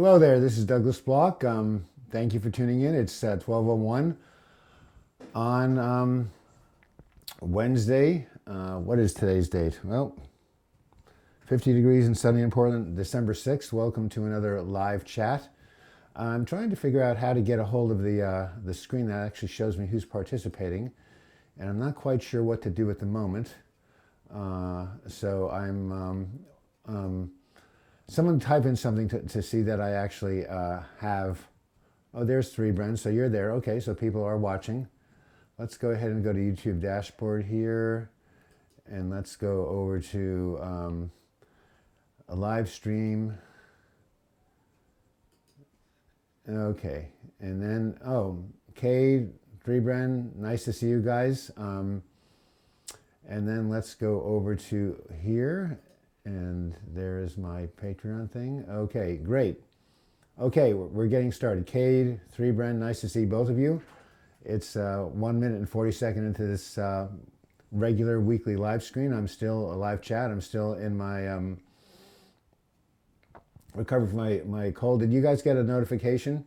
Hello there, this is Douglas Block. Thank you for tuning in. It's 12:01 on Wednesday. What is today's date? Well, 50 degrees and sunny in Portland, December 6th. Welcome to another live chat. I'm trying to figure out how to get a hold of the screen that actually shows me who's participating, and I'm not quite sure what to do at the moment. So I'm someone type in something to see that I actually have. Oh, there's 3, Bren. So you're there. Okay, so people are watching. Let's go ahead and go to YouTube dashboard here. And let's go over to a live stream. Okay. And then, Cade, 3, Bren. Nice to see you guys. And then let's go over to here. And there's my Patreon thing. Okay, great. Okay, we're getting started. Cade, 3, Bren, nice to see both of you. It's 1 minute and 40 seconds into this regular weekly live screen. I'm still a live chat. I'm still in my recovery from my cold. Did you guys get a notification?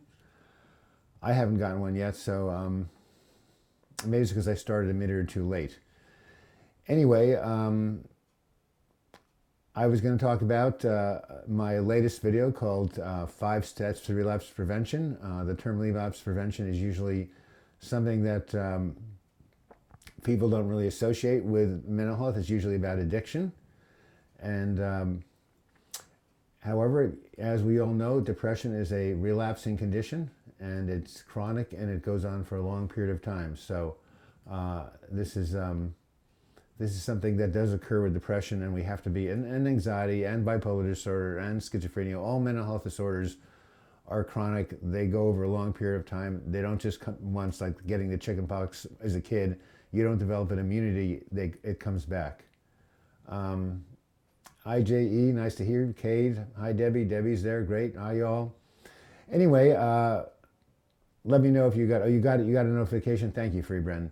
I haven't gotten one yet, so maybe it's because I started a minute or two late. Anyway, I was going to talk about my latest video called 5 Steps to Relapse Prevention. The term relapse prevention is usually something that people don't really associate with mental health. It's usually about addiction. And however, as we all know, depression is a relapsing condition, and it's chronic, and it goes on for a long period of time. So this is something that does occur with depression, and we have to be, and anxiety, and bipolar disorder, and schizophrenia. All mental health disorders are chronic. They go over a long period of time. They don't just come once, like getting the chicken pox as a kid. You don't develop an immunity, it comes back. IJE, nice to hear you. Cade, hi Debbie. Debbie's there, great. Hi y'all. Anyway, let me know if you got it. You got a notification. Thank you, Free Bren.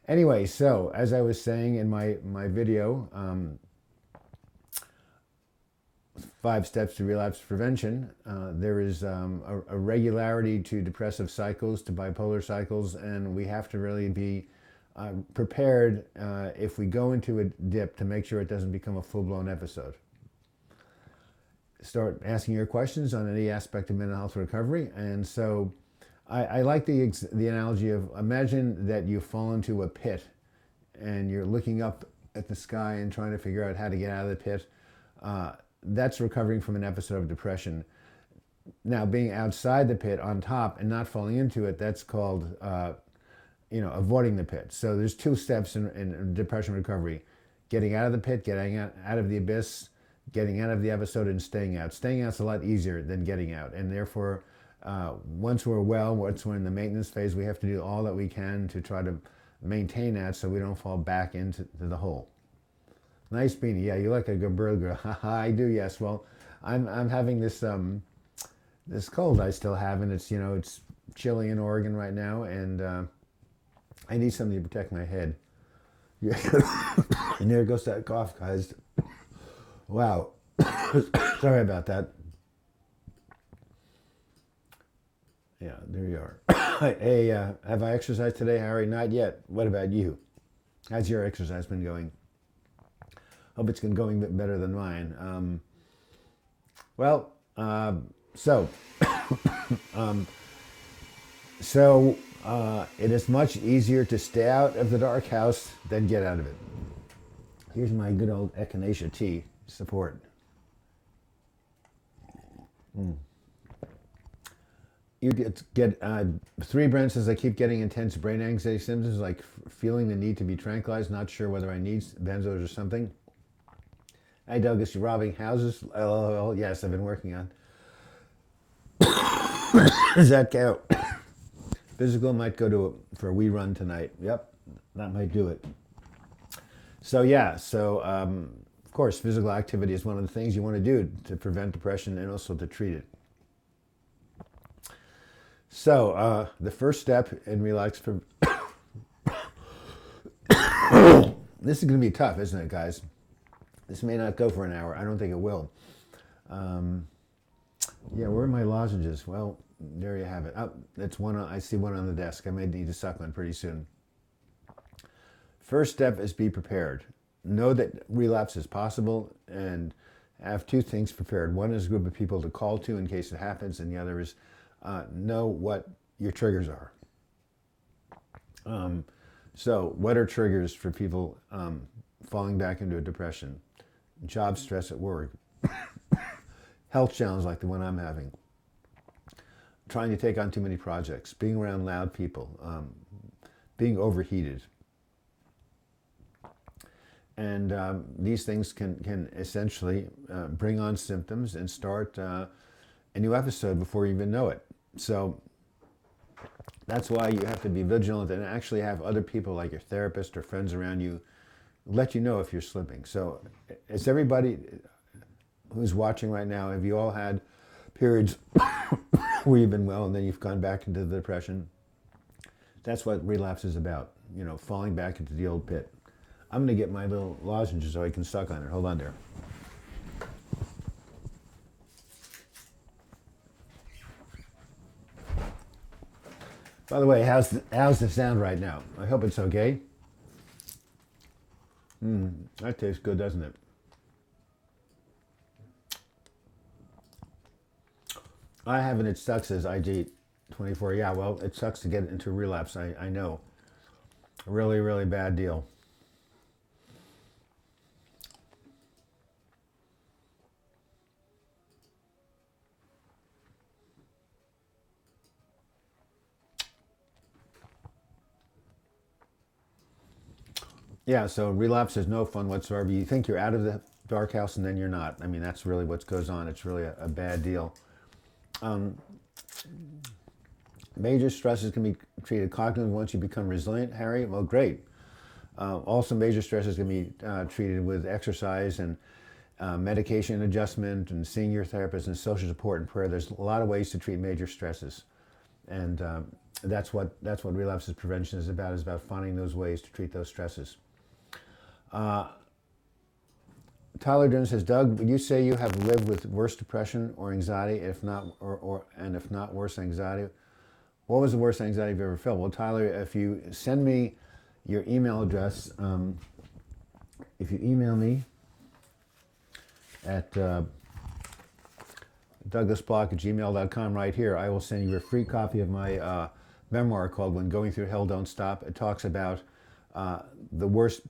Anyway, so as I was saying in my video, 5 Steps to Relapse Prevention, there is a regularity to depressive cycles, to bipolar cycles, and we have to really be prepared if we go into a dip to make sure it doesn't become a full-blown episode. Start asking your questions on any aspect of mental health recovery, and so I like the analogy of, imagine that you fall into a pit and you're looking up at the sky and trying to figure out how to get out of the pit. That's recovering from an episode of depression. Now, being outside the pit on top and not falling into it, that's called avoiding the pit. So there's 2 steps in depression recovery: getting out of the pit, getting out of the abyss, getting out of the episode, and staying out. Staying out's a lot easier than getting out, and therefore once we're in the maintenance phase, we have to do all that we can to try to maintain that so we don't fall back into the hole. Nice beanie. Yeah, you like a good burger. I do, yes. Well, I'm having this this cold I still have, and it's it's chilly in Oregon right now, and I need something to protect my head. And there goes that cough, guys. Wow. Sorry about that. Yeah, there you are. Hey, have I exercised today, Harry? Not yet. What about you? How's your exercise been going? Hope it's been going a bit better than mine. So it is much easier to stay out of the dark house than get out of it. Here's my good old echinacea tea support. You get 3, Brent says, I keep getting intense brain anxiety symptoms, like feeling the need to be tranquilized, not sure whether I need benzos or something. Hi, Douglas, you're robbing houses? LOL, yes, I've been working on. Does that count? Physical might go for a wee run tonight. Yep, that might do it. So yeah, of course, physical activity is one of the things you want to do to prevent depression and also to treat it. So the first step in relax. This is going to be tough, isn't it, guys? This may not go for an hour. I don't think it will. Yeah, where are my lozenges? Well, there you have it. Oh, that's one. I see one on the desk. I may need to suck one pretty soon. First step is be prepared. Know that relapse is possible and have two things prepared. One is a group of people to call to in case it happens, and the other is know what your triggers are. So, what are triggers for people falling back into a depression? Job stress at work, health challenge like the one I'm having, trying to take on too many projects, being around loud people, being overheated. And these things can essentially bring on symptoms and start a new episode before you even know it. So that's why you have to be vigilant and actually have other people like your therapist or friends around you let you know if you're slipping. So it's everybody who's watching right now, have you all had periods where you've been well and then you've gone back into the depression? That's what relapse is about, falling back into the old pit. I'm going to get my little lozenge so I can suck on it. Hold on there. By the way, how's the sound right now? I hope it's okay. That tastes good, doesn't it? I haven't. It sucks as IG24. Yeah, well, it sucks to get into relapse. I know. Really, really bad deal. Yeah, so relapse is no fun whatsoever. You think you're out of the dark house and then you're not. I mean, that's really what goes on. It's really a bad deal. Major stresses can be treated cognitively once you become resilient, Harry. Well, great. Also, major stresses can be treated with exercise and medication adjustment and seeing your therapist and social support and prayer. There's a lot of ways to treat major stresses. And that's what relapse prevention is about finding those ways to treat those stresses. Tyler Dunn says, Doug, would you say you have lived with worse depression or anxiety, if not worse anxiety? What was the worst anxiety you've ever felt? Well, Tyler, if you send me your email address, if you email me at douglasblock@gmail.com right here, I will send you a free copy of my memoir called When Going Through Hell Don't Stop. It talks about the worst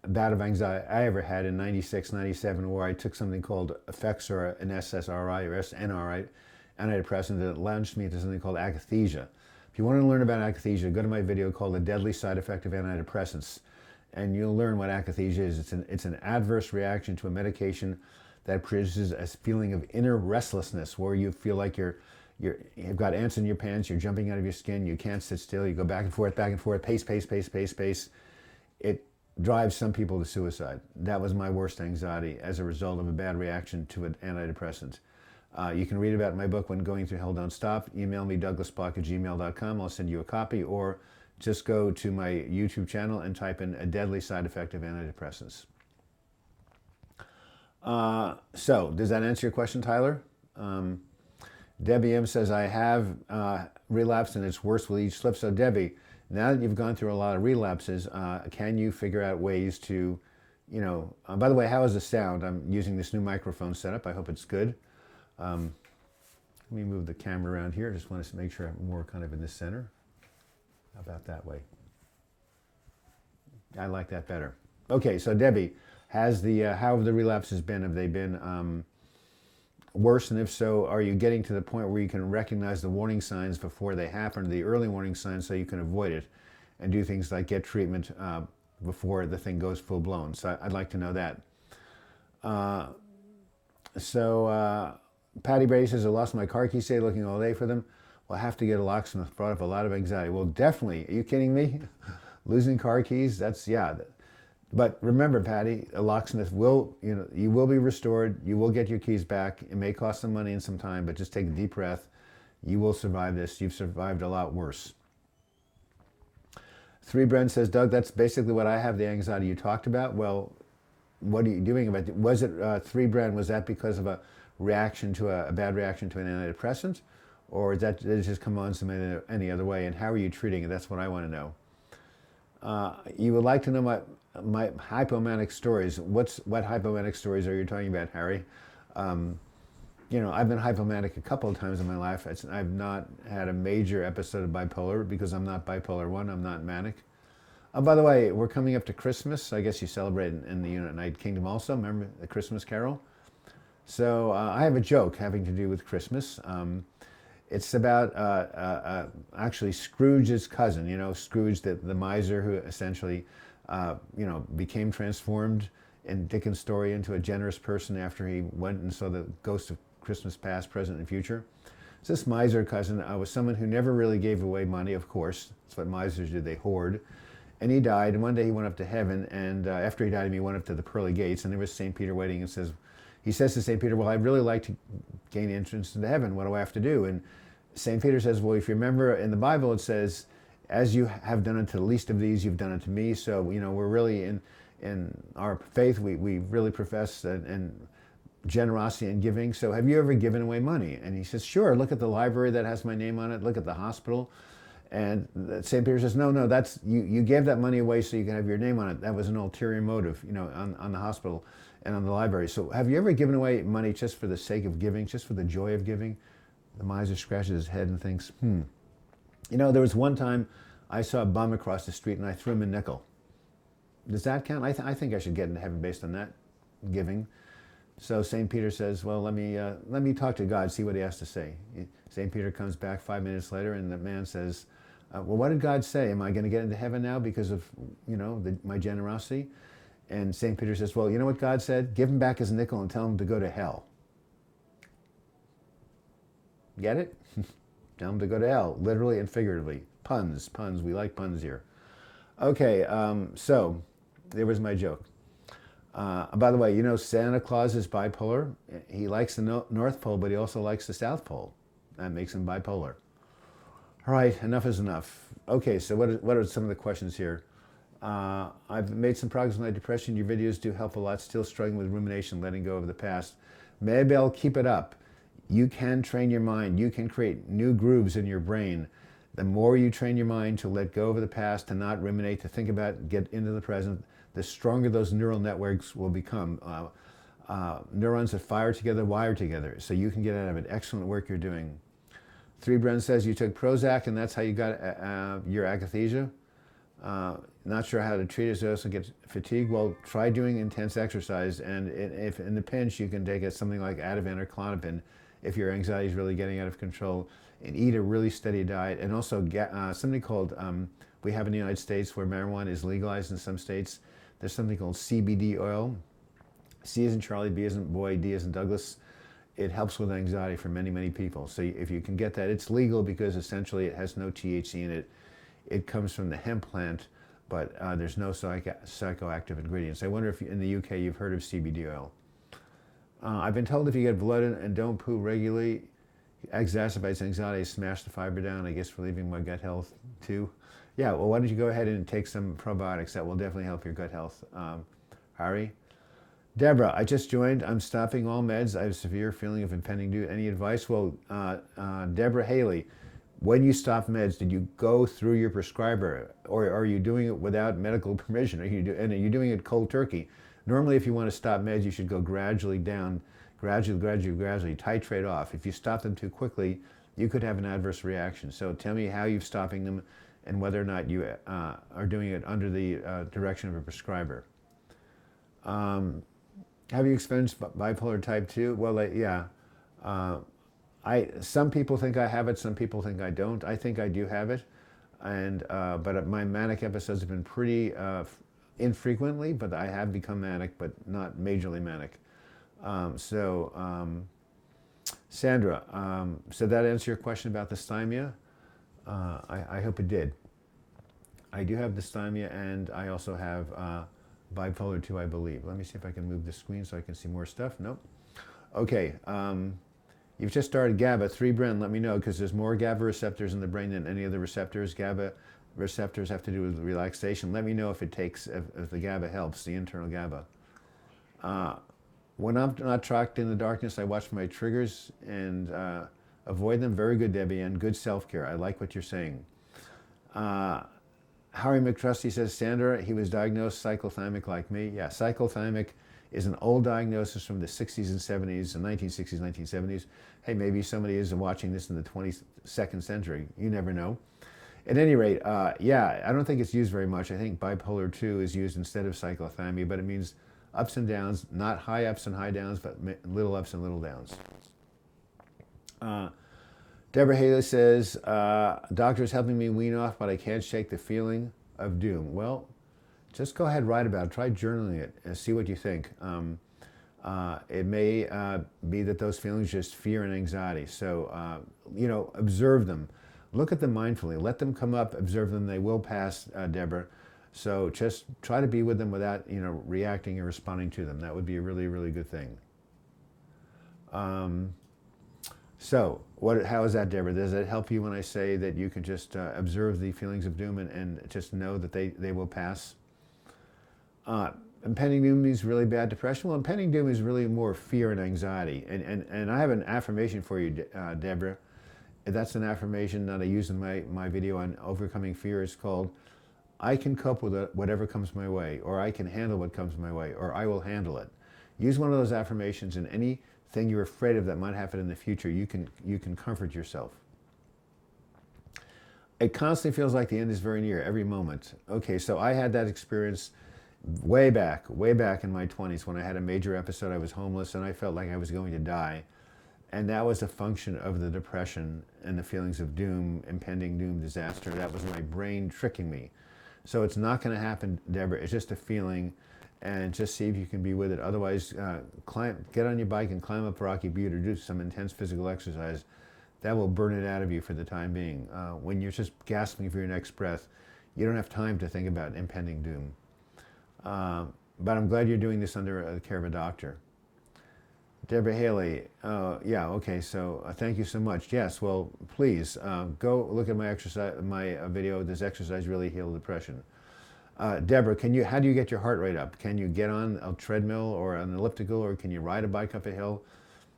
bout of anxiety I ever had in 96, 97, where I took something called Effects or an SSRI or SNRI, antidepressant, that launched me into something called akathisia. If you want to learn about akathisia, go to my video called The Deadly Side Effect of Antidepressants, and you'll learn what akathisia is. It's an adverse reaction to a medication that produces a feeling of inner restlessness, where you feel like you've got ants in your pants, you're jumping out of your skin, you can't sit still, you go back and forth, pace, pace, pace, pace, pace. It drives some people to suicide. That was my worst anxiety as a result of a bad reaction to an antidepressant. You can read about my book, When Going Through Hell Don't Stop. Email me, douglasblock@gmail.com. I'll send you a copy, or just go to my YouTube channel and type in A Deadly Side Effect of Antidepressants. So, does that answer your question, Tyler? Debbie M says, I have relapsed and it's worse with each slip. So, Debbie, now that you've gone through a lot of relapses, can you figure out ways to, by the way, how is the sound? I'm using this new microphone setup. I hope it's good. Let me move the camera around here. Just want to make sure I'm more kind of in the center. How about that way? I like that better. Okay, so Debbie, how have the relapses been? Have they been worse? And if so, are you getting to the point where you can recognize the warning signs before they happen, the early warning signs, so you can avoid it and do things like get treatment before the thing goes full blown? So I'd like to know that. Patty Brady says, I lost my car keys today, looking all day for them. Well, I have to get a locksmith. Brought up a lot of anxiety. Well, definitely. Are you kidding me? Losing car keys? Yeah. But remember, Patty, a locksmith you will be restored. You will get your keys back. It may cost some money and some time, but just take a deep breath. You will survive this. You've survived a lot worse. 3 Brent says, Doug, that's basically what I have, the anxiety you talked about. Well, what are you doing about it? Was it 3 Brent? Was that because of a reaction to a bad reaction to an antidepressant, or did it just come on some any other way? And how are you treating it? That's what I want to know. You would like to know my hypomanic stories. What hypomanic stories are you talking about, Harry? I've been hypomanic a couple of times in my life. I've not had a major episode of bipolar because I'm not bipolar 1, I'm not manic. Oh, by the way, we're coming up to Christmas. I guess you celebrate in the United Kingdom also. Remember the Christmas Carol? So I have a joke having to do with Christmas. It's about actually Scrooge's cousin. Scrooge, the miser who essentially, became transformed in Dickens' story into a generous person after he went and saw the ghost of Christmas past, present, and future. So this miser cousin was someone who never really gave away money, of course. That's what misers do, they hoard. And he died, and one day he went up to heaven, and after he died, he went up to the pearly gates, and there was St. Peter waiting, and he says to St. Peter, well, I'd really like to gain entrance into heaven. What do I have to do? And St. Peter says, well, if you remember in the Bible, it says, as you have done it to the least of these, you've done it to me. So, we're really in our faith, we really profess and generosity and giving. So have you ever given away money? And he says, sure, look at the library that has my name on it. Look at the hospital. And St. Peter says, no, that's you gave that money away so you can have your name on it. That was an ulterior motive, on the hospital and on the library. So have you ever given away money just for the sake of giving, just for the joy of giving? The miser scratches his head and thinks, there was one time I saw a bum across the street and I threw him a nickel. Does that count? I think I should get into heaven based on that giving. So St. Peter says, well, let me talk to God, see what he has to say. St. Peter comes back 5 minutes later and the man says, well, what did God say? Am I going to get into heaven now because of, my generosity? And St. Peter says, well, you know what God said? Give him back his nickel and tell him to go to hell. Get it? Tell him to go to hell, literally and figuratively. Puns. We like puns here. Okay, so there was my joke. By the way, Santa Claus is bipolar. He likes the North Pole, but he also likes the South Pole. That makes him bipolar. All right, enough is enough. Okay, so what are some of the questions here? I've made some progress with my depression. Your videos do help a lot. Still struggling with rumination, letting go of the past. Maybe I'll keep it up. You can train your mind. You can create new grooves in your brain. The more you train your mind to let go of the past, to not ruminate, to think about, get into the present, the stronger those neural networks will become. Neurons that fire together, wire together. So you can get out of it. Excellent work you're doing. 3 Bren says you took Prozac and that's how you got your akathisia. Not sure how to treat it. You also get fatigue. Well, try doing intense exercise, and if in the pinch you can take something like Ativan or Klonopin if your anxiety is really getting out of control, and eat a really steady diet, and also get something called, we have in the United States where marijuana is legalized in some states, there's something called CBD oil. C as in Charlie, B as in boy, D as in Douglas. It helps with anxiety for many, many people. So if you can get that, it's legal because essentially it has no THC in it. It comes from the hemp plant, but there's no psychoactive ingredients. I wonder if in the UK you've heard of CBD oil. I've been told if you get blood and don't poo regularly, it exacerbates anxiety, smash the fiber down, I guess relieving my gut health too. Yeah, well, why don't you go ahead and take some probiotics? That will definitely help your gut health. Harry? Deborah, I just joined. I'm stopping all meds. I have a severe feeling of impending doom. Any advice? Well, Deborah Haley, when you stop meds, did you go through your prescriber, or are you doing it without medical permission? Are you doing it cold turkey? Normally, if you want to stop meds, you should go gradually down, gradually, titrate off. If you stop them too quickly, you could have an adverse reaction. So tell me how you're stopping them and whether or not you are doing it under the direction of a prescriber. Have you experienced bipolar type 2? Well, yeah. Some people think I have it, some people think I don't. I think I do have it, but my manic episodes have been pretty infrequently, but I have become manic, but not majorly manic. Sandra, so that answer your question about dysthymia? I hope it did. I do have dysthymia, and I also have bipolar 2, I believe. Let me see if I can move the screen so I can see more stuff. Nope. Okay. You've just started GABA. 3 Bren, let me know, because there's more GABA receptors in the brain than any other receptors. GABA receptors have to do with relaxation. Let me know if the GABA helps, the internal GABA. When I'm not trapped in the darkness, I watch my triggers and avoid them. Very good, Debbie, and good self-care. I like what you're saying. Harry McTrusty says, Sandra, he was diagnosed cyclothymic like me. Yeah, cyclothymic is an old diagnosis from the 60s and 70s, the 1960s, 1970s. Hey, maybe somebody is watching this in the 22nd century. You never know. At any rate, yeah, I don't think it's used very much. I think bipolar 2 is used instead of cyclothymia, but it means ups and downs, not high ups and high downs, but little ups and little downs. Deborah Haley says, doctor's helping me wean off, but I can't shake the feeling of doom. Well, just go ahead, write about it. Try journaling it and see what you think. It may be that those feelings are just fear and anxiety. So, observe them. Look at them mindfully. Let them come up, observe them. They will pass, Deborah. So just try to be with them without, reacting or responding to them. That would be a really, really good thing. So how is that, Deborah? Does it help you when I say that you can just observe the feelings of doom and just know that they will pass? Impending doom means really bad depression. Well, impending doom is really more fear and anxiety. And I have an affirmation for you, Deborah. That's an affirmation that I use in my video on overcoming fear. It's called, I can cope with whatever comes my way, or I can handle what comes my way, or I will handle it. Use one of those affirmations, and anything you're afraid of that might happen in the future, you can comfort yourself. It constantly feels like the end is very near every moment. Okay, so I had that experience way back in my 20s when I had a major episode. I was homeless and I felt like I was going to die. And that was a function of the depression and the feelings of doom, impending doom, disaster. That was my brain tricking me. So it's not going to happen, Deborah. It's just a feeling, and just see if you can be with it. Otherwise, get on your bike and climb up Rocky Butte or do some intense physical exercise. That will burn it out of you for the time being. When you're just gasping for your next breath, you don't have time to think about impending doom. But I'm glad you're doing this under the care of a doctor. Deborah Haley, yeah, okay, so thank you so much. Yes, well, please go look at my video, Does Exercise Really Heal Depression? Deborah, how do you get your heart rate up? Can you get on a treadmill or an elliptical, or can you ride a bike up a hill?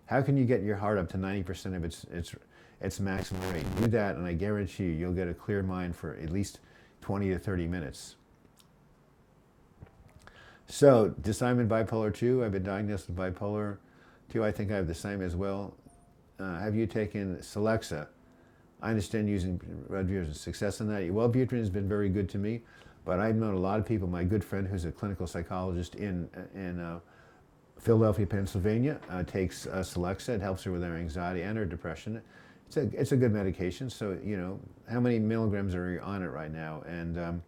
How can you get your heart up to 90% of its maximum rate? Do that, and I guarantee you'll get a clear mind for at least 20 to 30 minutes. So, dysthymia bipolar 2, I've been diagnosed with bipolar 2. I think I have the same as well. Have you taken Celexa? I understand using Wellbutrin and success in that. Wellbutrin has been very good to me, but I've known a lot of people. My good friend, who's a clinical psychologist in Philadelphia, Pennsylvania, takes Celexa. It helps her with her anxiety and her depression. It's a good medication. So, how many milligrams are you on it right now? And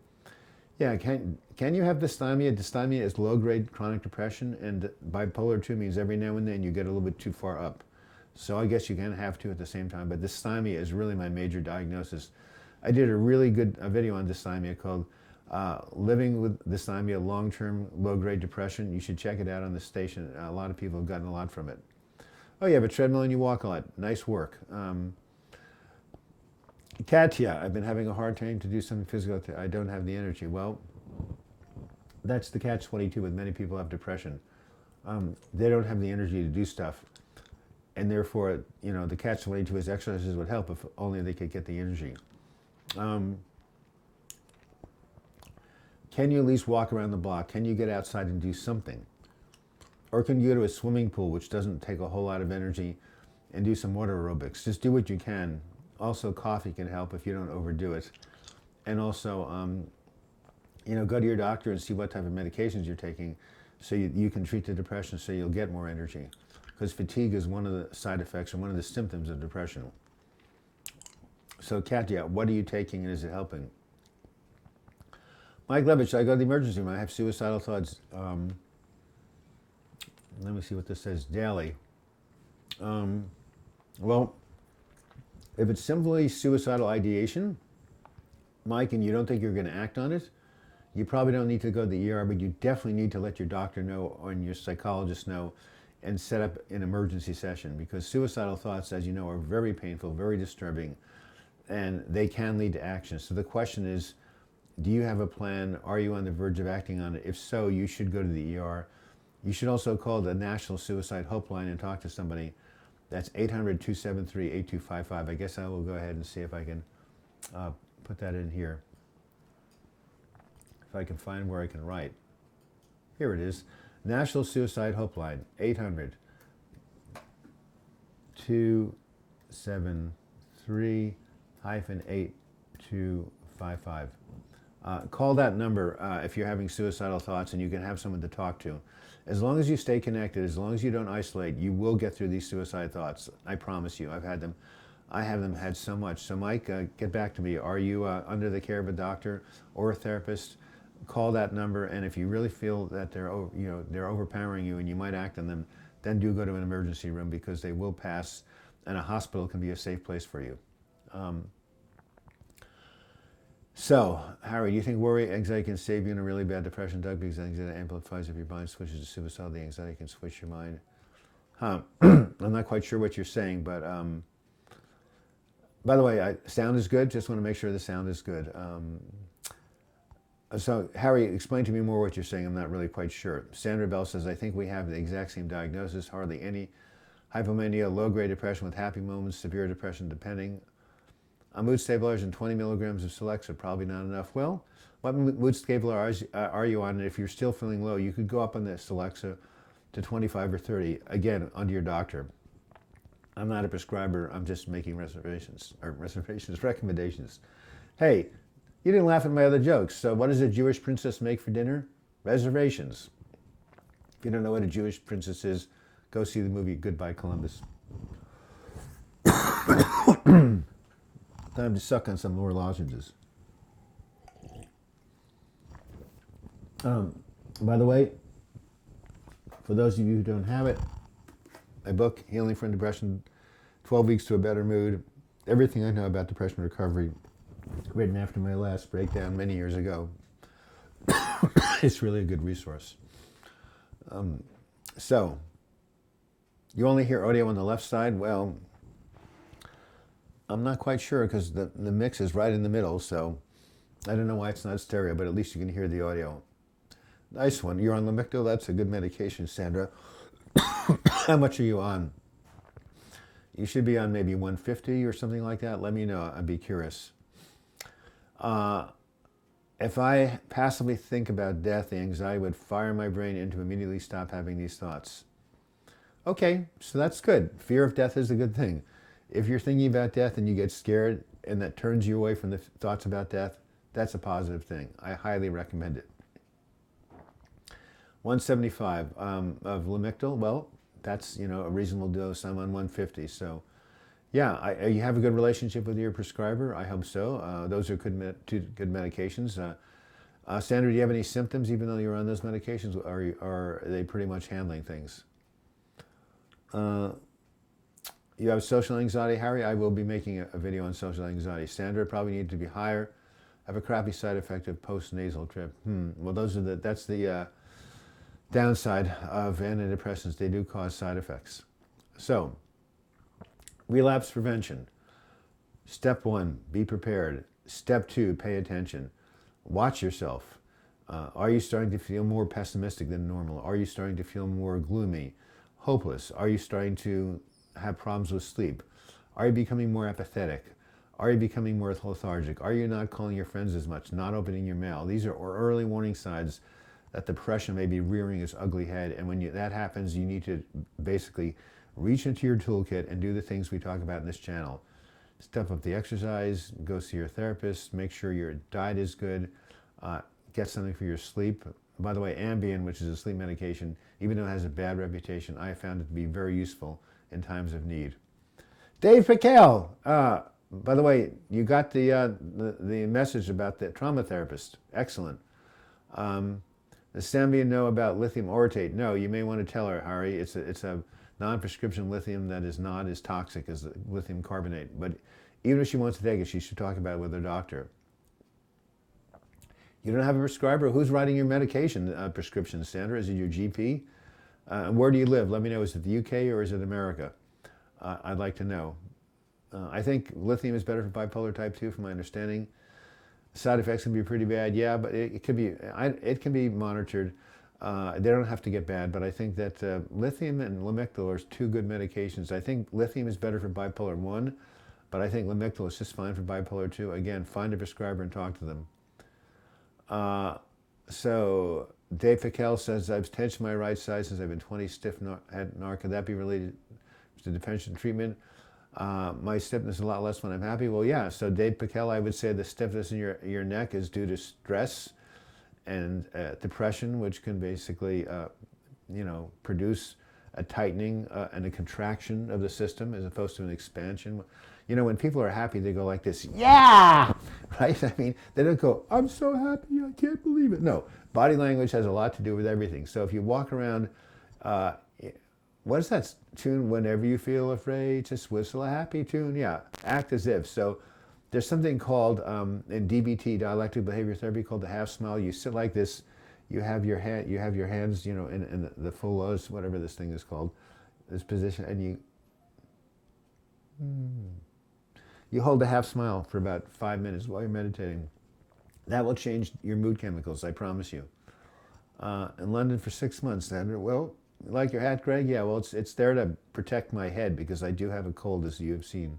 yeah, can you have dysthymia? Dysthymia is low-grade chronic depression, and bipolar 2 means every now and then you get a little bit too far up. So I guess you can have two at the same time, but dysthymia is really my major diagnosis. I did a really good video on dysthymia called Living with Dysthymia, Long-Term Low-Grade Depression. You should check it out on the station. A lot of people have gotten a lot from it. Oh, you have a treadmill and you walk a lot. Nice work. Katya, I've been having a hard time to do something physical. I don't have the energy. Well, that's the catch-22 with many people who have depression. They don't have the energy to do stuff. And therefore, the catch-22 is exercises would help if only they could get the energy. Can you at least walk around the block? Can you get outside and do something? Or can you go to a swimming pool, which doesn't take a whole lot of energy, and do some water aerobics? Just do what you can. Also, coffee can help if you don't overdo it. And also, go to your doctor and see what type of medications you're taking so you can treat the depression so you'll get more energy. Because fatigue is one of the side effects and one of the symptoms of depression. So, Katya, what are you taking and is it helping? Mike Levitch, I go to the emergency room. I have suicidal thoughts. Let me see what this says. Daily. Well, if it's simply suicidal ideation, Mike, and you don't think you're going to act on it, you probably don't need to go to the ER, but you definitely need to let your doctor know or your psychologist know and set up an emergency session, because suicidal thoughts, as you know, are very painful, very disturbing, and they can lead to action. So the question is, do you have a plan? Are you on the verge of acting on it? If so, you should go to the ER You should also call the National Suicide Helpline and talk to somebody. That's 800-273-8255. I guess I will go ahead and see if I can put that in here. If I can find where I can write. Here it is. National Suicide Helpline, 800-273-8255. Call that number if you're having suicidal thoughts, and you can have someone to talk to. As long as you stay connected, as long as you don't isolate, you will get through these suicide thoughts. I promise you. I've had them. I have them had so much. So Mike, get back to me. Are you under the care of a doctor or a therapist? Call that number, and if you really feel that they're overpowering you and you might act on them, then do go to an emergency room, because they will pass, and a hospital can be a safe place for you. So, Harry, do you think worry, anxiety can save you in a really bad depression, Doug? Because anxiety amplifies if your mind switches to suicide. The anxiety can switch your mind. I'm not quite sure what you're saying, but by the way, sound is good. Just want to make sure the sound is good. So, Harry, explain to me more what you're saying. I'm not really quite sure. Sandra Bell says, I think we have the exact same diagnosis, hardly any hypomania, low-grade depression with happy moments, severe depression depending. A mood stabilizer and 20 milligrams of Celexa, probably not enough. Well, what mood stabilizer are you on? And if you're still feeling low, you could go up on the Celexa to 25 or 30, again, under your doctor. I'm not a prescriber. I'm just making recommendations. Hey, you didn't laugh at my other jokes. So what does a Jewish princess make for dinner? Reservations. If you don't know what a Jewish princess is, go see the movie Goodbye Columbus. Time to suck on some more lozenges. By the way, for those of you who don't have it, my book, Healing from Depression, 12 Weeks to a Better Mood, everything I know about depression recovery, written after my last breakdown many years ago. It's really a good resource. So, you only hear audio on the left side? Well, I'm not quite sure, because the mix is right in the middle, so I don't know why it's not stereo, but at least you can hear the audio. Nice one. You're on Lamictal? That's a good medication, Sandra. How much are you on? You should be on maybe 150 or something like that. Let me know. I'd be curious. If I passively think about death, the anxiety would fire my brain into immediately stop having these thoughts. Okay, so that's good. Fear of death is a good thing. If you're thinking about death and you get scared and that turns you away from the thoughts about death, that's a positive thing. I highly recommend it. 175 of Lamictal, well, that's a reasonable dose. I'm on 150, so yeah, you have a good relationship with your prescriber. I hope so. Those are two good medications. Sandra, do you have any symptoms even though you're on those medications, or are they pretty much handling things? You have social anxiety, Harry? I will be making a video on social anxiety. Sandra, probably need to be higher. Have a crappy side effect of post-nasal drip. Well, that's the downside of antidepressants. They do cause side effects. So, relapse prevention. Step 1, be prepared. Step 2, pay attention. Watch yourself. Are you starting to feel more pessimistic than normal? Are you starting to feel more gloomy, hopeless? Are you starting to have problems with sleep? Are you becoming more apathetic? Are you becoming more lethargic? Are you not calling your friends as much, not opening your mail? These are early warning signs that depression may be rearing its ugly head, and when that happens, you need to basically reach into your toolkit and do the things we talk about in this channel. Step up the exercise, go see your therapist, make sure your diet is good, get something for your sleep. By the way, Ambien, which is a sleep medication, even though it has a bad reputation, I found it to be very useful in times of need. Dave Piquel, by the way, you got the message about the trauma therapist. Excellent. Does Sambia know about lithium orotate? No, you may want to tell her, Harry. It's a non-prescription lithium that is not as toxic as the lithium carbonate. But even if she wants to take it, she should talk about it with her doctor. You don't have a prescriber? Who's writing your medication prescriptions, Sandra? Is it your GP? And where do you live? Let me know. Is it the UK or is it America? I'd like to know. I think lithium is better for bipolar type 2, from my understanding. Side effects can be pretty bad, yeah, but it can be monitored. They don't have to get bad, but I think that lithium and lamictal are two good medications. I think lithium is better for bipolar 1, but I think lamictal is just fine for bipolar 2. Again, find a prescriber and talk to them. So Dave Piquel says, I've tensed my right side since I've been 20, stiff head narc. Could that be related to depression treatment? My stiffness is a lot less when I'm happy. Well, yeah. So Dave Piquel, I would say the stiffness in your neck is due to stress and depression, which can basically, produce a tightening and a contraction of the system as opposed to an expansion. You know, when people are happy, they go like this, yeah, right? I mean, they don't go, I'm so happy, I can't believe it. No, body language has a lot to do with everything. So if you walk around, what is that tune? Whenever you feel afraid, just whistle a happy tune. Yeah, act as if. So there's something called, in DBT, dialectical behavior therapy, called the half smile. You sit like this, you have your hands, in the full lotus, whatever this thing is called, this position, and you hold the half smile for about 5 minutes while you're meditating. That will change your mood chemicals, I promise you. In London for 6 months, Sandra. Well, like your hat, Greg? Yeah, well, it's there to protect my head because I do have a cold, as you have seen.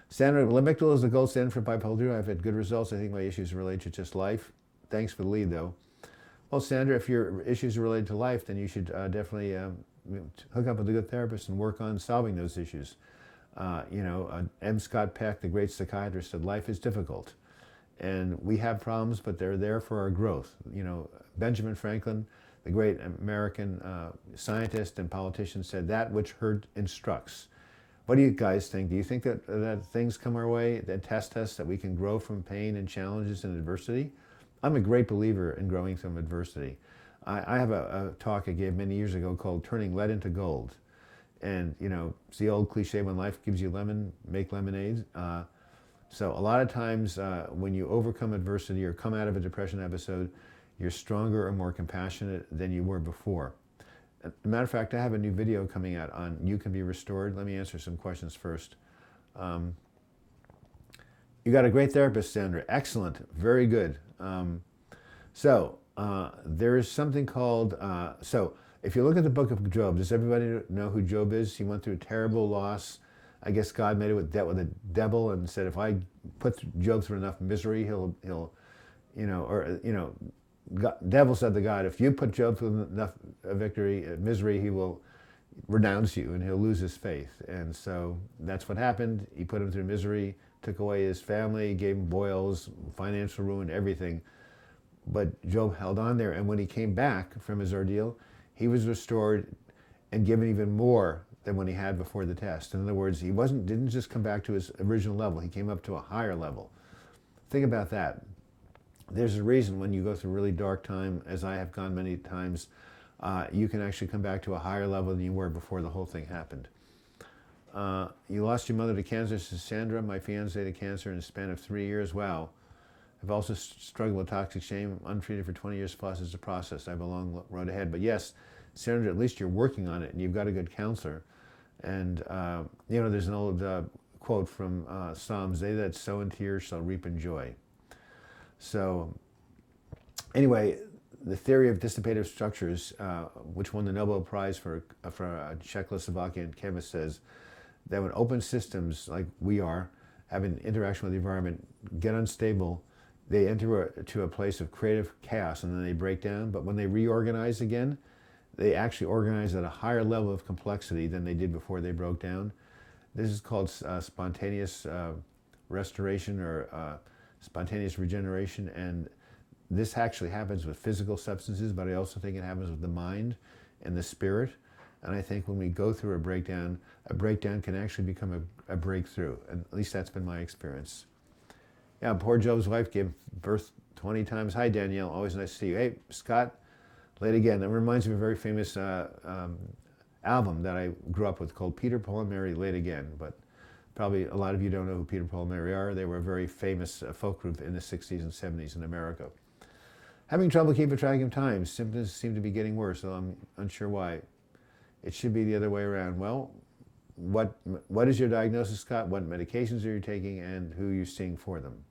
Sandra, lamictal is the gold standard for bipolar 2. I've had good results. I think my issues are related to just life. Thanks for the lead, though. Well, Sandra, if your issues are related to life, then you should definitely hook up with a good therapist and work on solving those issues. M. Scott Peck, the great psychiatrist, said life is difficult. And we have problems, but they're there for our growth. Benjamin Franklin, the great American scientist and politician, said that which hurt instructs. What do you guys think? Do you think that things come our way that test us, that we can grow from pain and challenges and adversity? I'm a great believer in growing from adversity. I have a talk I gave many years ago called Turning Lead into Gold. And, it's the old cliche, when life gives you lemon, make lemonade. So a lot of times when you overcome adversity or come out of a depression episode, you're stronger or more compassionate than you were before. As a matter of fact, I have a new video coming out on You Can Be Restored. Let me answer some questions first. You got a great therapist, Sandra. Excellent. Very good. There is something called, if you look at the book of Job, does everybody know who Job is? He went through a terrible loss. I guess God made it dealt with the devil and said, if I put Job through enough misery, devil said to God, if you put Job through enough misery, he will renounce you and he'll lose his faith. And so that's what happened. He put him through misery, took away his family, gave him boils, financial ruin, everything. But Job held on there. And when he came back from his ordeal, he was restored and given even more than when he had before the test. In other words, he didn't just come back to his original level. He came up to a higher level. Think about that. There's a reason when you go through a really dark time, as I have gone many times, you can actually come back to a higher level than you were before the whole thing happened. You lost your mother to cancer, says Sandra. My fiance to cancer in a span of 3 years. Wow. I've also struggled with toxic shame, untreated for 20 years plus. As a process. I have a long road ahead. But yes, Sandra, at least you're working on it and you've got a good counselor. And, there's an old quote from Psalms, they that sow in tears shall reap in joy. So anyway, the theory of dissipative structures, which won the Nobel Prize for a Czechoslovakian chemist, says that when open systems like we are, having interaction with the environment, get unstable, they enter to a place of creative chaos and then they break down. But when they reorganize again, they actually organize at a higher level of complexity than they did before they broke down. This is called spontaneous restoration or spontaneous regeneration, and this actually happens with physical substances, but I also think it happens with the mind and the spirit. And I think when we go through a breakdown can actually become a breakthrough, and at least that's been my experience. Yeah, poor Job's wife gave birth 20 times. Hi, Danielle, always nice to see you. Hey, Scott, late again. That reminds me of a very famous album that I grew up with called Peter, Paul, and Mary, Late Again. But probably a lot of you don't know who Peter, Paul, and Mary are. They were a very famous folk group in the 60s and 70s in America. Having trouble keeping track of time. Symptoms seem to be getting worse, though I'm unsure why. It should be the other way around. Well, what is your diagnosis, Scott? What medications are you taking, and who are you seeing for them?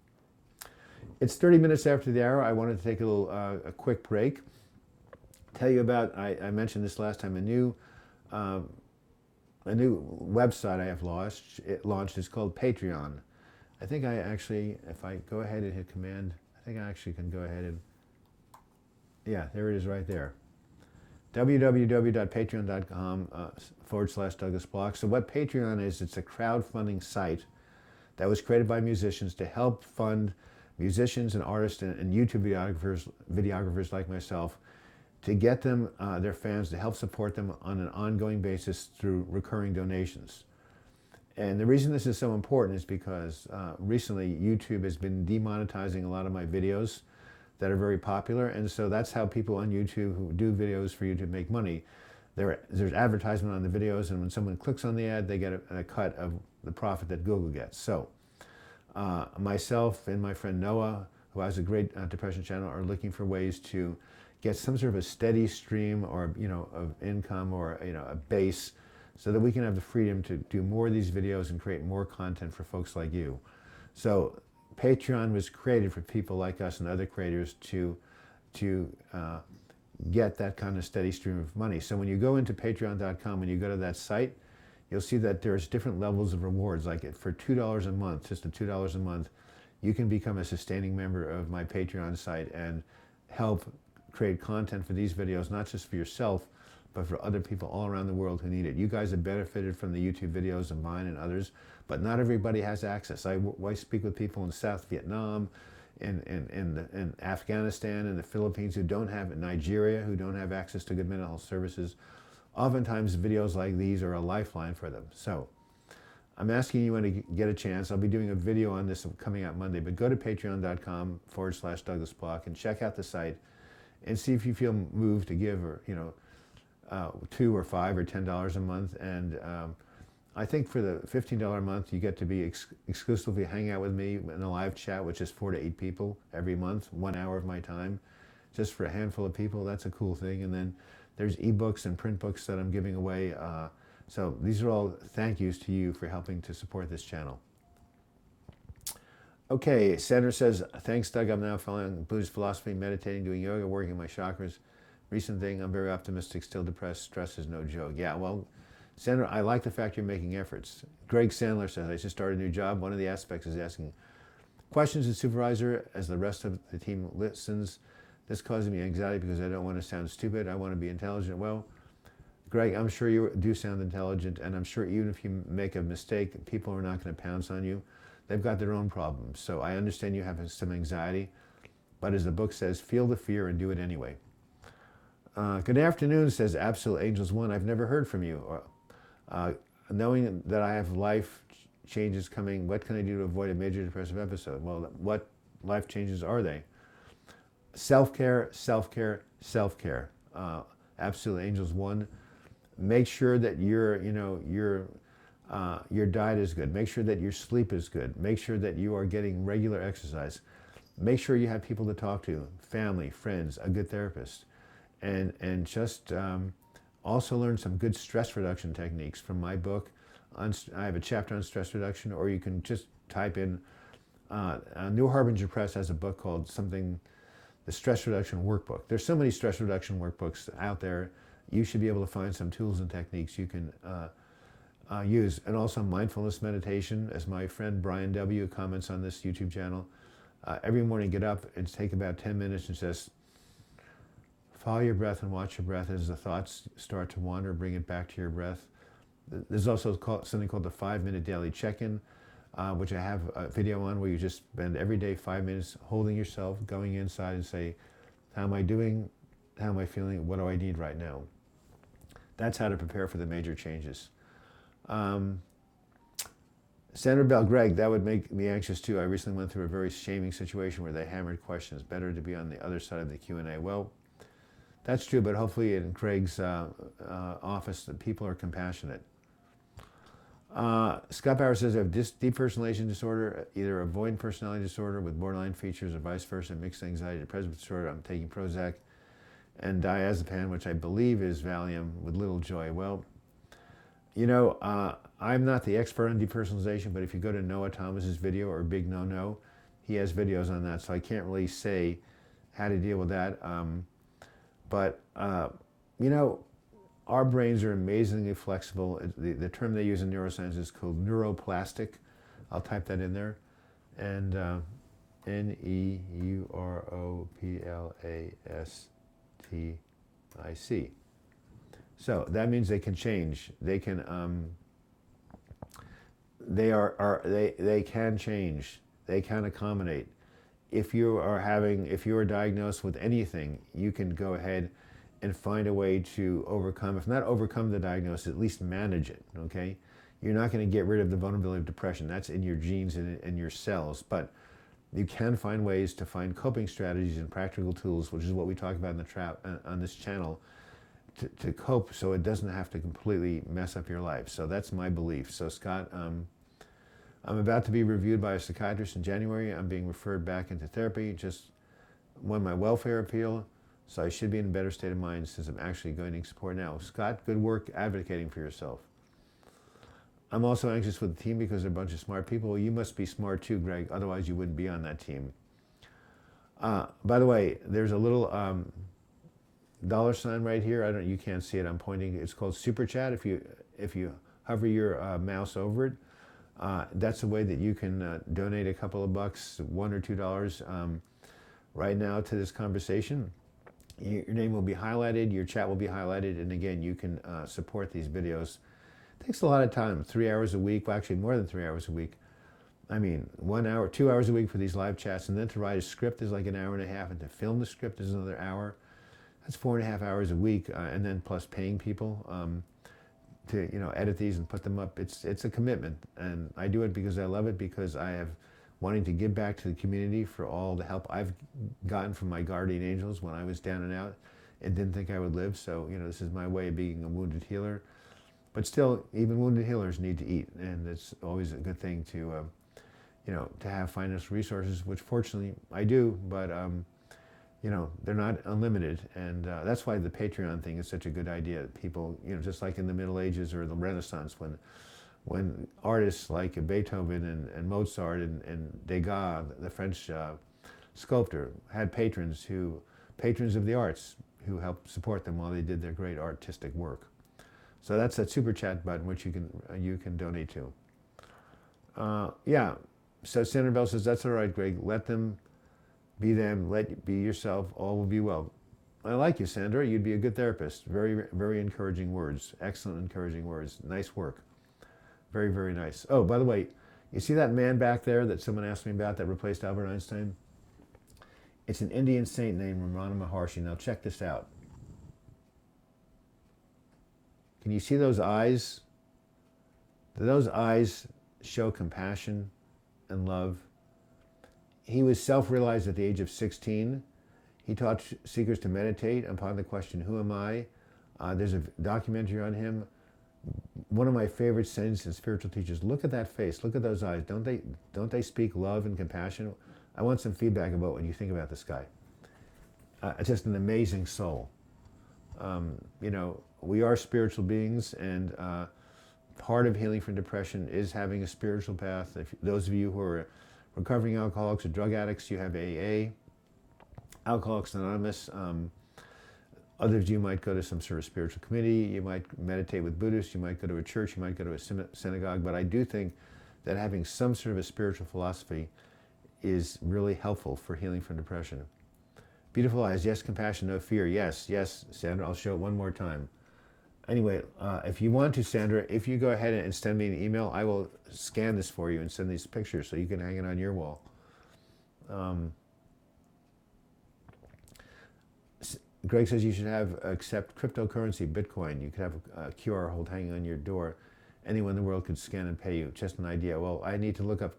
It's 30 minutes after the hour. I wanted to take a quick break. tell you about, I mentioned this last time, a new website I have launched is called Patreon. I think I actually, if I go ahead and hit command, I think I actually can go ahead and, yeah, there it is right there. www.patreon.com/Douglas Block. So what Patreon is, it's a crowdfunding site that was created by musicians to help fund musicians and artists and YouTube videographers like myself, to get them, their fans, to help support them on an ongoing basis through recurring donations. And the reason this is so important is because recently YouTube has been demonetizing a lot of my videos that are very popular, and so that's how people on YouTube who do videos for YouTube make money. There's advertisement on the videos, and when someone clicks on the ad, they get a cut of the profit that Google gets. So myself and my friend Noah, who has a great depression channel, are looking for ways to get some sort of a steady stream, or of income, or a base, so that we can have the freedom to do more of these videos and create more content for folks like you. So Patreon was created for people like us and other creators to get that kind of steady stream of money. So when you go into patreon.com and you go to that site, you'll see that there's different levels of rewards. Like for $2 a month, just at $2 a month, you can become a sustaining member of my Patreon site and help create content for these videos, not just for yourself, but for other people all around the world who need it. You guys have benefited from the YouTube videos of mine and others, but not everybody has access. I speak with people in South Vietnam, in Afghanistan, in the Philippines, who don't have, in Nigeria, who don't have access to good mental health services. Oftentimes videos like these are a lifeline for them. So I'm asking you when to get a chance. I'll be doing a video on this coming out Monday, but go to patreon.com/Douglas Block and check out the site and see if you feel moved to give, or $2 or $5 or $10 a month. And I think for the $15 a month, you get to be exclusively hang out with me in a live chat, which is 4 to 8 people every month, 1 hour of my time, just for a handful of people. That's a cool thing. And then there's ebooks and print books that I'm giving away. So these are all thank yous to you for helping to support this channel. Okay, Sandra says, thanks, Doug. I'm now following Buddhist philosophy, meditating, doing yoga, working my chakras. Recent thing, I'm very optimistic, still depressed. Stress is no joke. Yeah, well, Sandra, I like the fact you're making efforts. Greg Sandler says, I just started a new job. One of the aspects is asking questions to supervisor as the rest of the team listens. This causes me anxiety because I don't want to sound stupid. I want to be intelligent. Well, Greg, I'm sure you do sound intelligent, and I'm sure even if you make a mistake, people are not going to pounce on you. They've got their own problems. So I understand you have some anxiety, but as the book says, feel the fear and do it anyway. Good afternoon, says Absolute Angels 1. I've never heard from you. Knowing that I have life changes coming, what can I do to avoid a major depressive episode? Well, what life changes are they? Self-care, self-care, self-care. Absolute Angels 1. Make sure that your diet is good. Make sure that your sleep is good. Make sure that you are getting regular exercise. Make sure you have people to talk to, family, friends, a good therapist. And just also learn some good stress reduction techniques from my book. I have a chapter on stress reduction, or you can just type in, New Harbinger Press has a book called the Stress Reduction Workbook. There's so many stress reduction workbooks out there. You should be able to find some tools and techniques you can use. And also mindfulness meditation, as my friend Brian W. comments on this YouTube channel. Every morning get up and take about 10 minutes and just follow your breath and watch your breath. As the thoughts start to wander, bring it back to your breath. There's also something called the 5-minute daily check-in, which I have a video on, where you just spend every day 5 minutes holding yourself, going inside and say, how am I doing? How am I feeling? What do I need right now? That's how to prepare for the major changes. Sandra Bell, Greg, that would make me anxious too. I recently went through a very shaming situation where they hammered questions. Better to be on the other side of the Q&A. Well, that's true, but hopefully in Craig's office, the people are compassionate. Scott Bauer says, I have depersonalization disorder, either avoidant personality disorder with borderline features or vice versa, mixed anxiety, depressive disorder. I'm taking Prozac and diazepam, which I believe is Valium, with little joy. Well, I'm not the expert on depersonalization, but if you go to Noah Thomas's video, or Big No No, he has videos on that, so I can't really say how to deal with that. But, you know, our brains are amazingly flexible. The term they use in neuroscience is called neuroplastic. I'll type that in there. And neuroplastic. So that means they can change. They can they can change. They can accommodate. If you are diagnosed with anything, you can go ahead and find a way to overcome, if not overcome the diagnosis, at least manage it, okay? You're not going to get rid of the vulnerability of depression. That's in your genes and in your cells. But you can find ways to find coping strategies and practical tools, which is what we talk about in the on this channel, to cope so it doesn't have to completely mess up your life. So that's my belief. So Scott, I'm about to be reviewed by a psychiatrist in January. I'm being referred back into therapy, just won my welfare appeal, so I should be in a better state of mind since I'm actually getting support now. Scott, good work advocating for yourself. I'm also anxious for the team because they're a bunch of smart people. Well, you must be smart too, Greg, otherwise you wouldn't be on that team. By the way, there's a little dollar sign right here. You can't see it, I'm pointing. It's called Super Chat. If you hover your mouse over it, that's a way that you can donate a couple of bucks, $1 or $2 right now to this conversation. Your name will be highlighted, your chat will be highlighted, and again, you can support these videos. It takes a lot of time, 3 hours a week, well, actually more than 3 hours a week. I mean, 1 hour, 2 hours a week for these live chats, and then to write a script is like an hour and a half, and to film the script is another hour. That's 4.5 hours a week, and then plus paying people to edit these and put them up. It's a commitment, and I do it because I love it, because I have wanting to give back to the community for all the help I've gotten from my guardian angels when I was down and out and didn't think I would live. So this is my way of being a wounded healer. But still, even wounded healers need to eat, and it's always a good thing to to have financial resources, which fortunately I do, but they're not unlimited, and that's why the Patreon thing is such a good idea. People, just like in the Middle Ages or the Renaissance, when artists like Beethoven and Mozart and Degas, the French sculptor, had patrons of the arts who helped support them while they did their great artistic work. So that's that Super Chat button, which you can donate to. Yeah. So Sandra Bell says, that's all right, Greg. Let them be them. Be yourself. All will be well. I like you, Sandra. You'd be a good therapist. Very, very encouraging words. Excellent encouraging words. Nice work. Very, very nice. Oh, by the way, you see that man back there that someone asked me about that replaced Albert Einstein? It's an Indian saint named Ramana Maharshi. Now check this out. Can you see those eyes? Do those eyes show compassion and love? He was self-realized at the age of 16. He taught seekers to meditate upon the question, who am I? There's a documentary on him. One of my favorite sayings in spiritual teachers, look at that face, look at those eyes. Don't they speak love and compassion? I want some feedback about what you think about this guy. It's just an amazing soul. We are spiritual beings, and part of healing from depression is having a spiritual path. Those of you who are recovering alcoholics or drug addicts, you have AA, Alcoholics Anonymous. Others, you might go to some sort of spiritual committee, you might meditate with Buddhists, you might go to a church, you might go to a synagogue, but I do think that having some sort of a spiritual philosophy is really helpful for healing from depression. Beautiful eyes, yes, compassion, no fear. Yes, yes, Sandra, I'll show it one more time. Anyway, if you want to, Sandra, if you go ahead and send me an email, I will scan this for you and send these pictures so you can hang it on your wall. Greg says you should accept cryptocurrency, Bitcoin. You could have a QR hold hanging on your door. Anyone in the world could scan and pay you. Just an idea. Well, I need to look up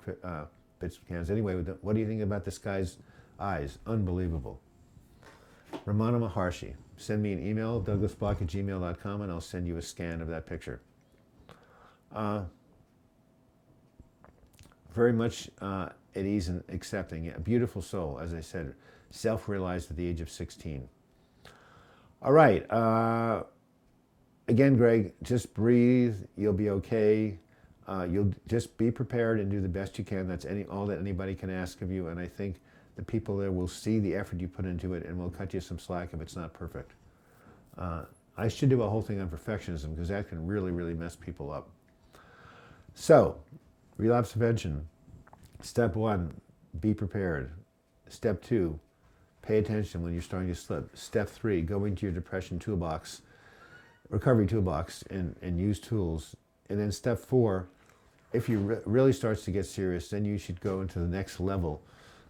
Bitcoins. Anyway, what do you think about this guy's eyes? Unbelievable. Ramana Maharshi. Send me an email, douglasblock@gmail.com, and I'll send you a scan of that picture. Very much at ease and accepting. A beautiful soul, as I said, self-realized at the age of 16. All right. Again, Greg, just breathe. You'll be okay. You'll just be prepared and do the best you can. That's all that anybody can ask of you. And I think the people there will see the effort you put into it and will cut you some slack if it's not perfect. I should do a whole thing on perfectionism because that can really, really mess people up. So, relapse prevention. Step 1, be prepared. Step 2, pay attention when you're starting to slip. Step 3, go into your depression toolbox, recovery toolbox, and use tools. And then step 4, if you really starts to get serious, then you should go into the next level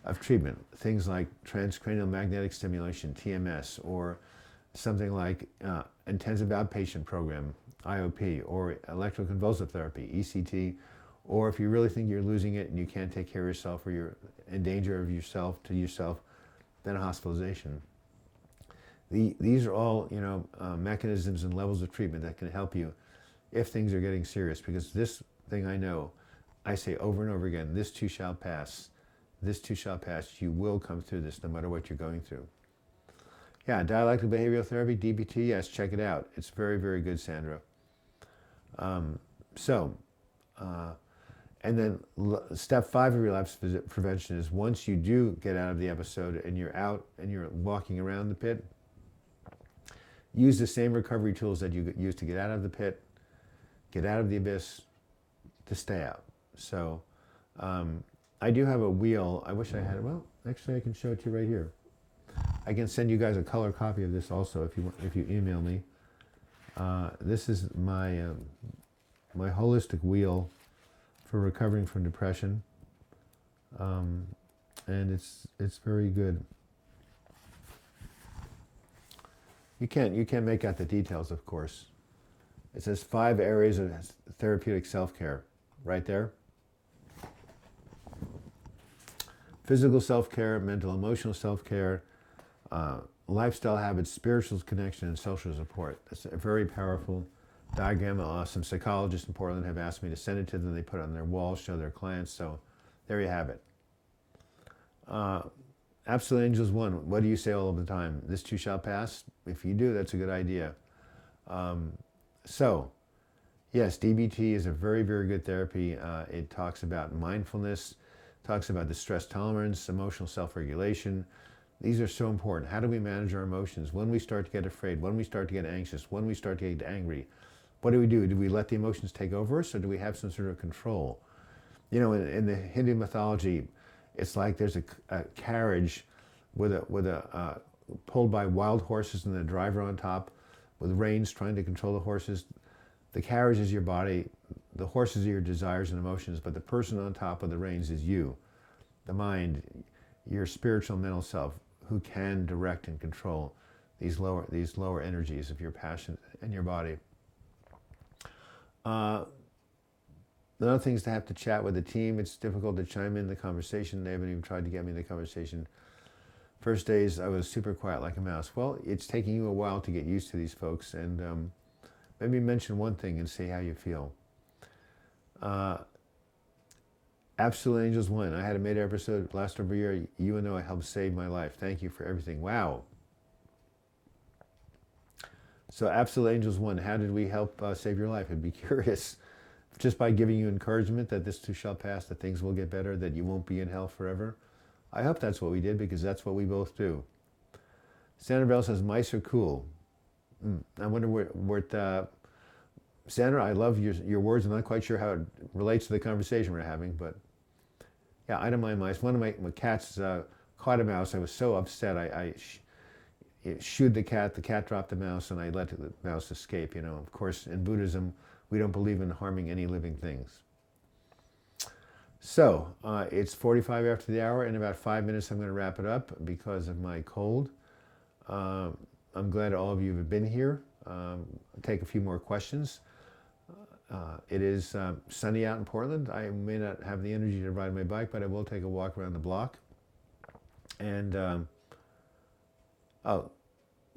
of treatment. Things like transcranial magnetic stimulation, TMS, or something like intensive outpatient program, IOP, or electroconvulsive therapy, ECT, or if you really think you're losing it and you can't take care of yourself or you're in danger of yourself, then a hospitalization. These are all, mechanisms and levels of treatment that can help you if things are getting serious. Because this thing I know, I say over and over again, this too shall pass. This too shall pass. You will come through this no matter what you're going through. Yeah, dialectical behavioral therapy, DBT, yes, check it out. It's very, very good, Sandra. And then step 5 of relapse prevention is once you do get out of the episode and you're out and you're walking around the pit, use the same recovery tools that you use to get out of the pit, get out of the abyss, to stay out. So I do have a wheel. I wish I had it. Well, actually I can show it to you right here. I can send you guys a color copy of this also if you email me. This is my my holistic wheel for recovering from depression, and it's very good. You can't make out the details, of course. It says 5 areas of therapeutic self-care, right there. Physical self-care, mental, emotional self-care, lifestyle habits, spiritual connection, and social support. That's a very powerful diagram. Some psychologists in Portland have asked me to send it to them. They put it on their walls, show their clients. So there you have it. Absolute Angels 1. What do you say all of the time? This too shall pass? If you do, that's a good idea. So, yes, DBT is a very, very good therapy. It talks about mindfulness, talks about the stress tolerance, emotional self-regulation. These are so important. How do we manage our emotions? When we start to get afraid, when we start to get anxious, when we start to get angry, what do? Do we let the emotions take over us, or do we have some sort of control? In the Hindu mythology, it's like there's a carriage with a pulled by wild horses and the driver on top with reins trying to control the horses. The carriage is your body, the horses are your desires and emotions, but the person on top of the reins is you, the mind, your spiritual mental self, who can direct and control these lower energies of your passion and your body. Another thing is to have to chat with the team. It's difficult to chime in the conversation. They haven't even tried to get me in the conversation. First days, I was super quiet like a mouse. Well, it's taking you a while to get used to these folks, and maybe mention one thing and see how you feel. Absolute Angels 1. I had a made episode last over a year. You and I helped save my life. Thank you for everything. Wow. So Absolute Angels 1, how did we help save your life? I'd be curious. Just by giving you encouragement that this too shall pass, that things will get better, that you won't be in hell forever. I hope that's what we did, because that's what we both do. Sandra Bell says, mice are cool. I wonder what Sandra, I love your words. I'm not quite sure how it relates to the conversation we're having, but yeah, I don't mind mice. One of my cats caught a mouse. I was so upset. I shooed the cat dropped the mouse, and I let the mouse escape. Of course, in Buddhism, we don't believe in harming any living things. So, it's 45 after the hour. In about 5 minutes, I'm going to wrap it up because of my cold. I'm glad all of you have been here. I'll take a few more questions. It is sunny out in Portland. I may not have the energy to ride my bike, but I will take a walk around the block. And,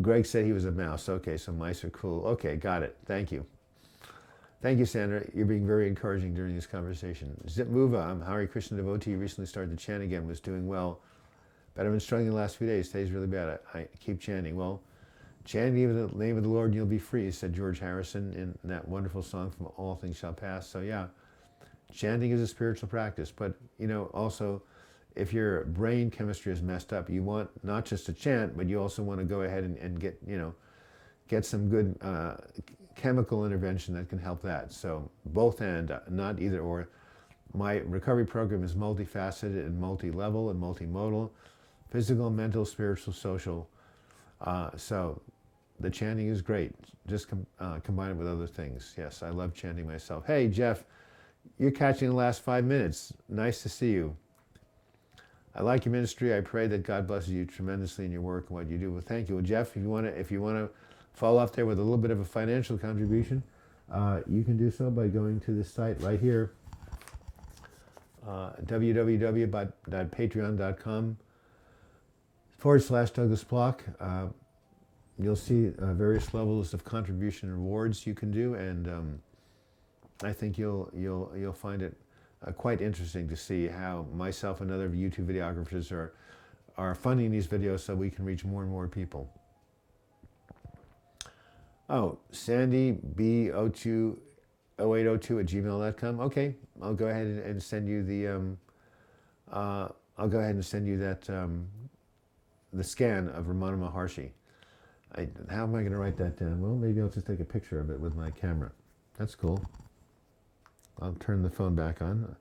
Greg said he was a mouse. Okay, so mice are cool. Okay, got it. Thank you. Thank you, Sandra. You're being very encouraging during this conversation. Zip Muva, I'm Hare Krishna devotee. Recently started to chant again, was doing well. But I've been struggling the last few days. Today's really bad. I keep chanting. Well, chant in the name of the Lord and you'll be free, said George Harrison in that wonderful song from All Things Shall Pass. So yeah, chanting is a spiritual practice. But, also, if your brain chemistry is messed up, you want not just to chant, but you also want to go ahead and get, get some good chemical intervention that can help that. So both and, not either or. My recovery program is multifaceted and multi-level and multimodal, physical, mental, spiritual, social. So the chanting is great. Just combine it with other things. Yes, I love chanting myself. Hey, Jeff, you're catching the last 5 minutes. Nice to see you. I like your ministry. I pray that God blesses you tremendously in your work and what you do. Well, thank you. Well, Jeff, if you want to follow up there with a little bit of a financial contribution, you can do so by going to this site right here, www.patreon.com/Douglas Block. You'll see various levels of contribution and rewards you can do, and I think you'll find it quite interesting to see how myself and other YouTube videographers are funding these videos so we can reach more and more people. Oh, Sandy B020802@gmail.com. Okay, I'll go ahead and send you the the scan of Ramana Maharshi. How am I going to write that down? Well, maybe I'll just take a picture of it with my camera. That's cool. I'll turn the phone back on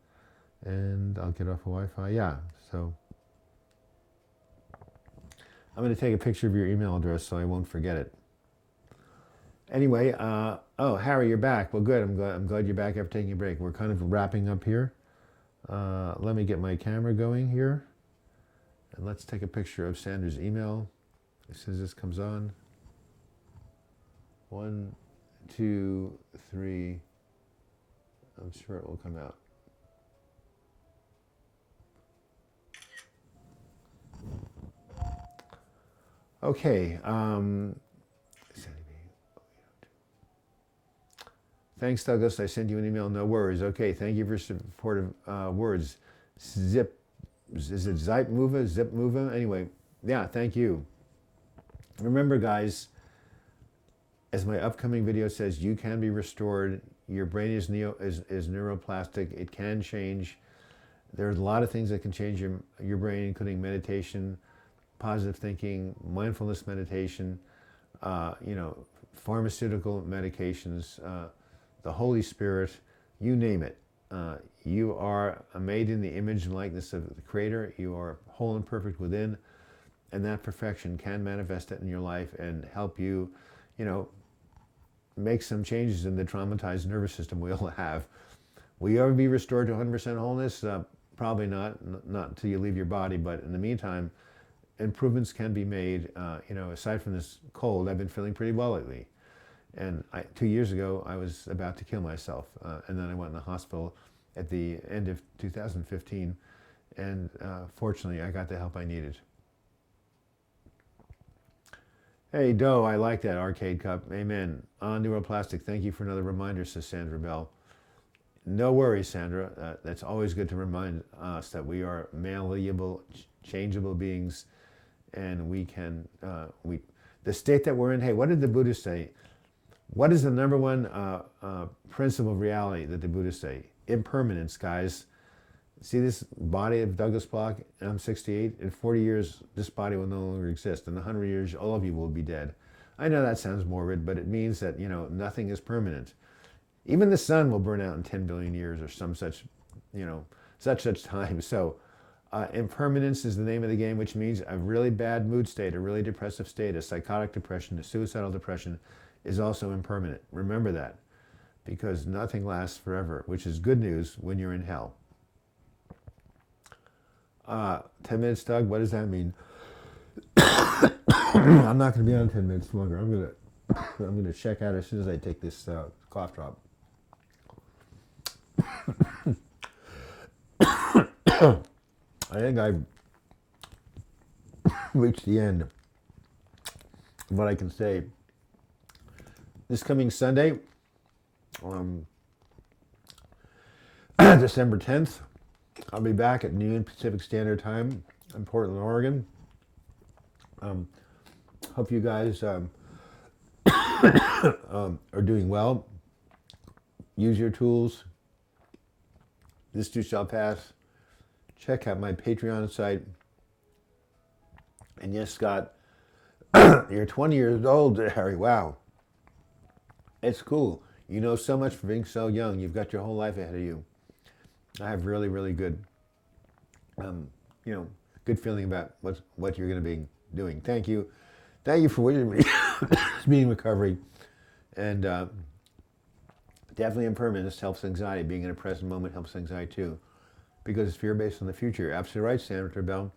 and I'll get off of Wi-Fi. Yeah, so I'm going to take a picture of your email address so I won't forget it. Anyway, oh, Harry, you're back. Well, good. I'm glad you're back after taking a break. We're kind of wrapping up here. Let me get my camera going here. And let's take a picture of Sandra's email as soon as this comes on. 1, 2, 3. I'm sure it will come out. Okay. Thanks, Douglas. I sent you an email. No worries. Okay. Thank you for supportive words. Is it Zip Mova? Anyway, yeah. Thank you. Remember, guys, as my upcoming video says, you can be restored. Your brain is neuroplastic. It can change. There's a lot of things that can change your brain, including meditation, positive thinking, mindfulness meditation, pharmaceutical medications, the Holy Spirit, you name it. You are made in the image and likeness of the Creator. You are whole and perfect within, and that perfection can manifest it in your life and help you, make some changes in the traumatized nervous system we all have. Will you ever be restored to 100% wholeness? Probably not until you leave your body, but in the meantime, improvements can be made. Aside from this cold, I've been feeling pretty well lately. And 2 years ago, I was about to kill myself. And then I went in the hospital at the end of 2015. And fortunately, I got the help I needed. Hey, Doe, I like that arcade cup. Amen. On neuroplastic, thank you for another reminder, says Sandra Bell. No worries, Sandra. That's always good to remind us that we are malleable, changeable beings, and we can, the state that we're in, hey, what did the Buddhists say? What is the number one principle of reality that the Buddhists say? Impermanence, guys. See this body of Douglas Block? I'm 68. In 40 years, this body will no longer exist. In 100 years, all of you will be dead. I know that sounds morbid, but it means that, nothing is permanent. Even the sun will burn out in 10 billion years or some such time. So impermanence is the name of the game, which means a really bad mood state, a really depressive state, a psychotic depression, a suicidal depression is also impermanent. Remember that, because nothing lasts forever, which is good news when you're in hell. 10 minutes, Doug, what does that mean? I'm not going to be on 10 minutes longer. I'm going to check out as soon as I take this cough drop. I think I've reached the end of what I can say. This coming Sunday, December 10th, I'll be back at noon Pacific Standard Time in Portland, Oregon. Hope you guys are doing well. Use your tools. This too shall pass. Check out my Patreon site. And yes, Scott, You're 20 years old, Harry. Wow. It's cool. You know so much for being so young. You've got your whole life ahead of you. I have really, really good, um, good feeling about what you're going to be doing. Thank you. Thank you for wishing me speeding recovery. And definitely impermanence helps anxiety. Being in a present moment helps anxiety too. Because it's fear based on the future. Absolutely right, Senator Bell.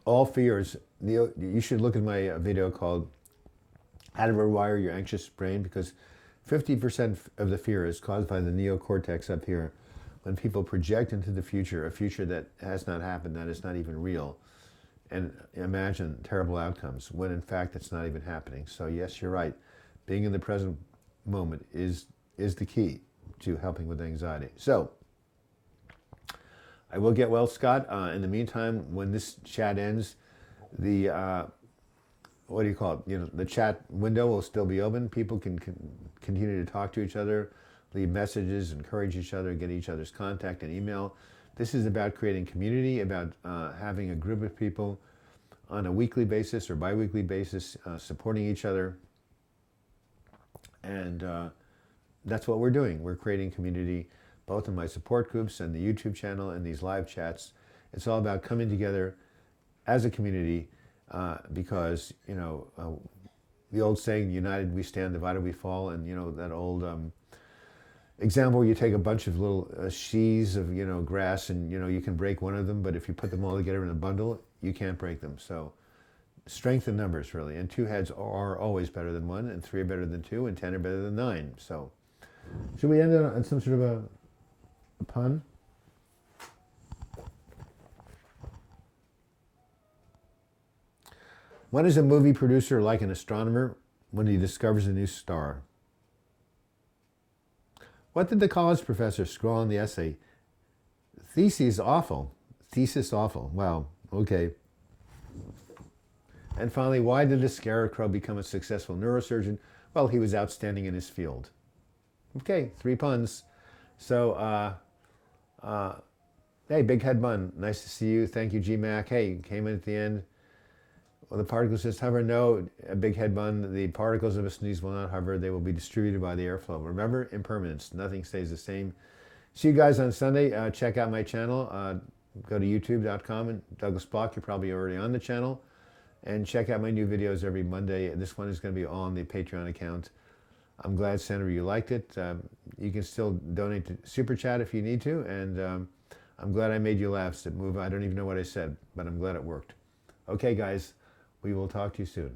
All fears, you should look at my video called How to Rewire Your Anxious Brain, because 50% of the fear is caused by the neocortex up here. When people project into the future, a future that has not happened, that is not even real, and imagine terrible outcomes, when in fact it's not even happening. So yes, you're right. Being in the present moment is the key to helping with anxiety. So, I will get well, Scott. In the meantime, when this chat ends, the what do you call it? The chat window will still be open. People can continue to talk to each other, leave messages, encourage each other, get each other's contact and email. This is about creating community, about having a group of people on a weekly basis or bi-weekly basis, supporting each other, and that's what we're doing. We're creating community, both in my support groups and the YouTube channel and these live chats. It's all about coming together as a community because, the old saying, united we stand, divided we fall, and, that old example where you take a bunch of little sheaves of, grass and, you can break one of them, but if you put them all together in a bundle, you can't break them. So strength in numbers, really. And 2 heads are always better than 1, and 3 are better than 2, and 10 are better than 9. So should we end on some sort of a pun? When is a movie producer like an astronomer? When he discovers a new star. What did the college professor scrawl in the essay? Thesis awful. Thesis awful. Wow. Okay. And finally, why did the scarecrow become a successful neurosurgeon? Well, he was outstanding in his field. Okay, 3 puns. So, hey, Big Head Bun, nice to see you. Thank you, G-Mac. Hey, you came in at the end. Well, the particles just hover. No, a Big Head Bun, the particles of a sneeze will not hover. They will be distributed by the airflow. Remember, impermanence. Nothing stays the same. See you guys on Sunday. Check out my channel. Go to youtube.com and Douglas Block. You're probably already on the channel. And check out my new videos every Monday. This one is going to be all on the Patreon account. I'm glad, Senator, you liked it. You can still donate to Super Chat if you need to. And I'm glad I made you laugh. I don't even know what I said, but I'm glad it worked. Okay, guys, we will talk to you soon.